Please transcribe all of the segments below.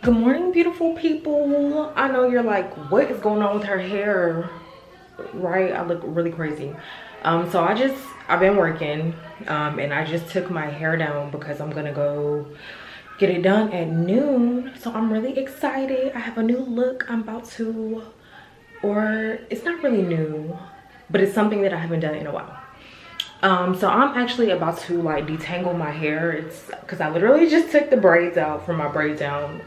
Good morning, beautiful people. I know you're like, what is going on with her hair? Right? I look really crazy. So I've been working and I just took my hair down because I'm gonna go get it done at noon. So I'm really excited. I have a new look I'm about to, or it's not really new, but it's something that I haven't done in a while. So I'm actually about to like detangle my hair. It's because I literally just took the braids out from my braid down.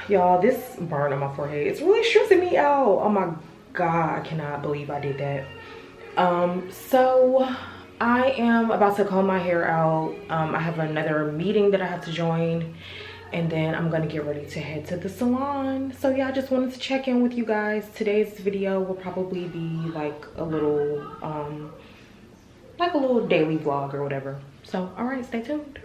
Y'all, this burn on my forehead, it's really stressing me out. Oh my God, I cannot believe I did that. So I am about to comb my hair out. I have another meeting that I have to join, and then I'm gonna get ready to head to the salon. So yeah, I just wanted to check in with you guys. Today's video will probably be like a little daily vlog or whatever. So all right, stay tuned.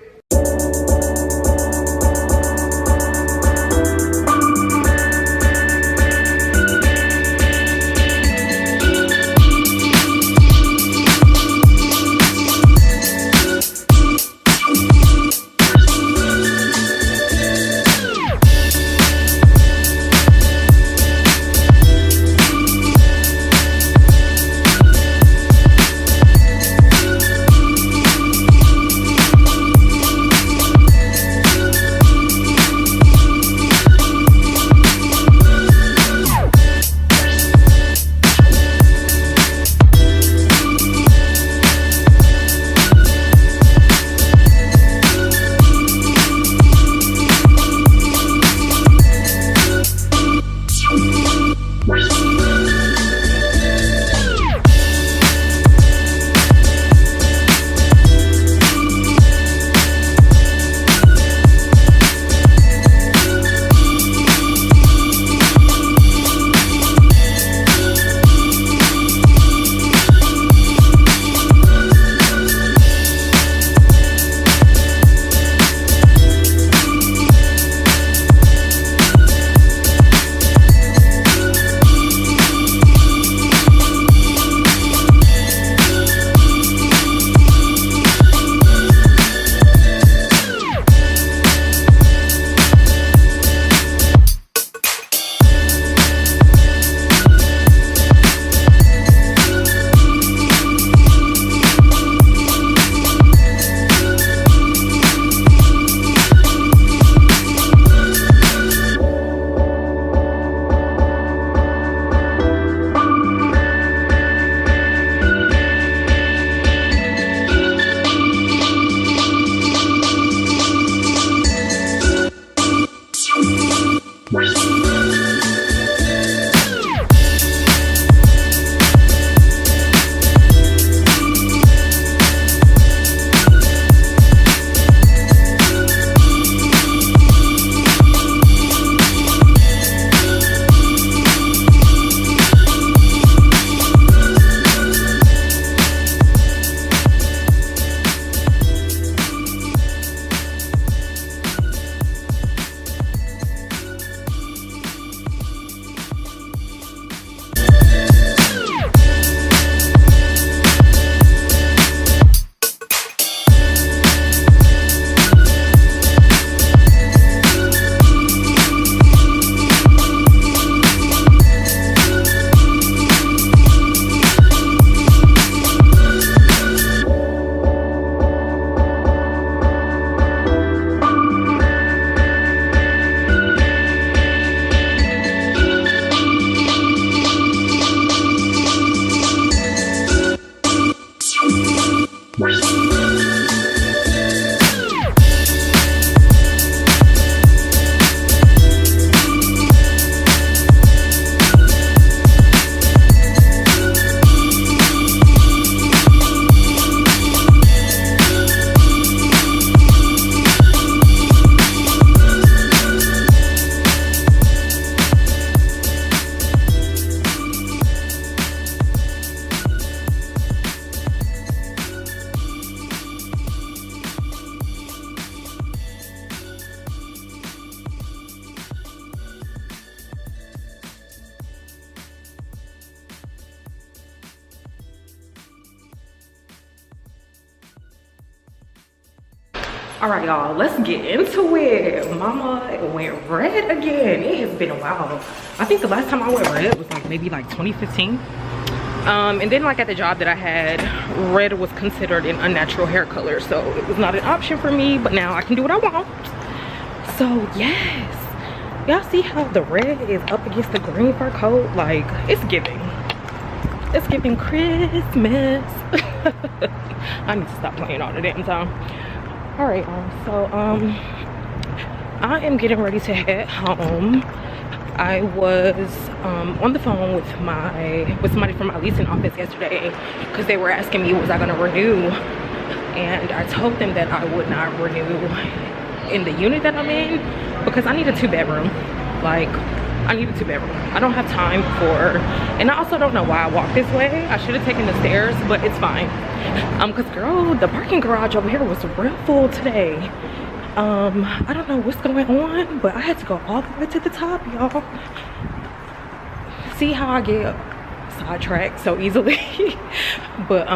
All right, y'all, let's get into it. Mama went red again. It has been a while. I think the last time I went red was like maybe like 2015. And then like at the job that I had, red was considered an unnatural hair color, so it was not an option for me, but now I can do what I want. So yes, y'all see how the red is up against the green fur coat? Like, it's giving Christmas. I need to stop playing all the damn time. All right, so I am getting ready to head home. I was on the phone with somebody from my leasing office yesterday because they were asking me was I gonna renew, and I told them that I would not renew in the unit that I'm in because I need a 2-bedroom. Like, I need a 2-bedroom. I don't have time for, and I also don't know why I walked this way. I should have taken the stairs, but it's fine. Cause girl, the parking garage over here was real full today. I don't know what's going on, but I had to go all the way to the top, y'all. See how I get sidetracked so easily? But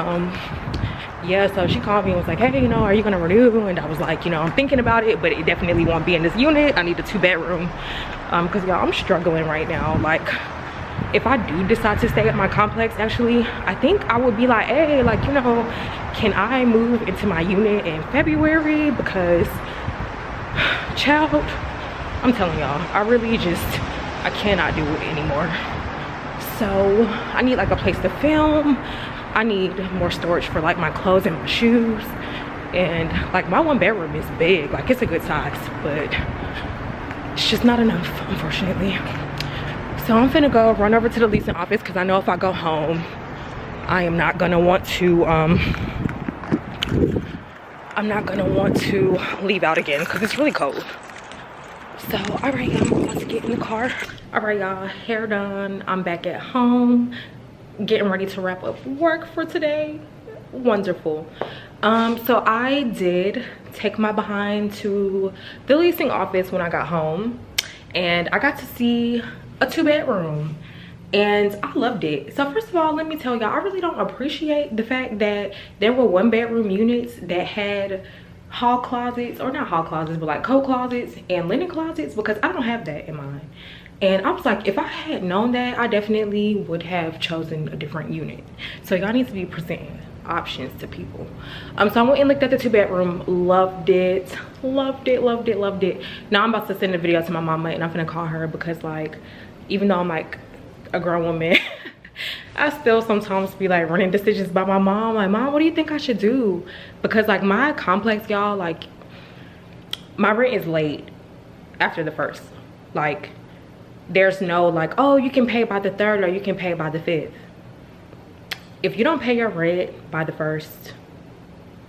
yeah, so she called me and was like, hey, you know, are you gonna renew? And I was like, you know, I'm thinking about it, but it definitely won't be in this unit. I need a 2-bedroom. Because y'all, I'm struggling right now. Like, if I do decide to stay at my complex, actually, I think I would be like, hey, like, you know, can I move into my unit in February? Because child, I'm telling y'all, I cannot do it anymore. So I need like a place to film. I need more storage for like my clothes and my shoes. And like my 1-bedroom is big, like it's a good size, but it's just not enough, unfortunately. So I'm finna go run over to the leasing office because I know if I go home, I am not gonna want to leave out again because it's really cold. So all right, y'all, I'm about to get in the car. All right, y'all, hair done. I'm back at home getting ready to wrap up work for today. Wonderful. So I did take my behind to the leasing office when I got home, and I got to see a 2-bedroom, and I loved it. So first of all, let me tell y'all, I really don't appreciate the fact that there were 1-bedroom units that had hall closets, or not hall closets, but like coat closets and linen closets, because I don't have that in mine. And I was like, if I had known that, I definitely would have chosen a different unit. So y'all need to be presenting options to people. So I went and looked at the 2-bedroom, loved it. Now I'm about to send a video to my mama, and I'm gonna call her because, like, even though I'm like a grown woman, I still sometimes be like running decisions by my mom. Like, mom, what do you think I should do? Because like my complex, y'all, like my rent is late after the 1st. Like, there's no like, oh, you can pay by the 3rd or you can pay by the 5th. If you don't pay your rent by the 1st,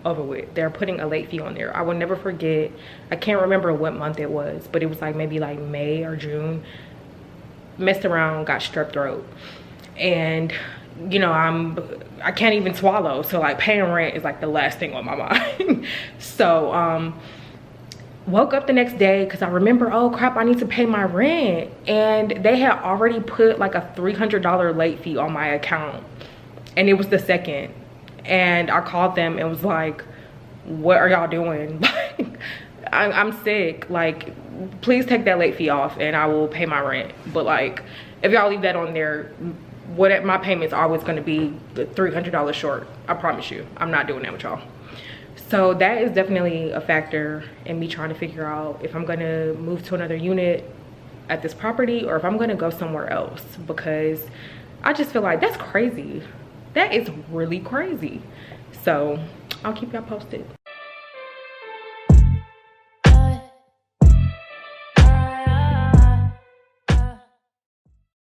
over with. They're putting a late fee on there. I will never forget, I can't remember what month it was, but it was like maybe like May or June. Messed around, got strep throat, and you know, I can't even swallow, so like paying rent is like the last thing on my mind. So woke up the next day because I remember, oh crap, I need to pay my rent, and they had already put like a $300 late fee on my account, and it was the 2nd. And I called them and was like, what are y'all doing? Like, I'm sick, like please take that late fee off and I will pay my rent. But like, if y'all leave that on there, what my payment's always going to be $300 short. I promise you, I'm not doing that with y'all. So that is definitely a factor in me trying to figure out if I'm going to move to another unit at this property or if I'm going to go somewhere else, because I just feel like that's crazy. That is really crazy. So I'll keep y'all posted.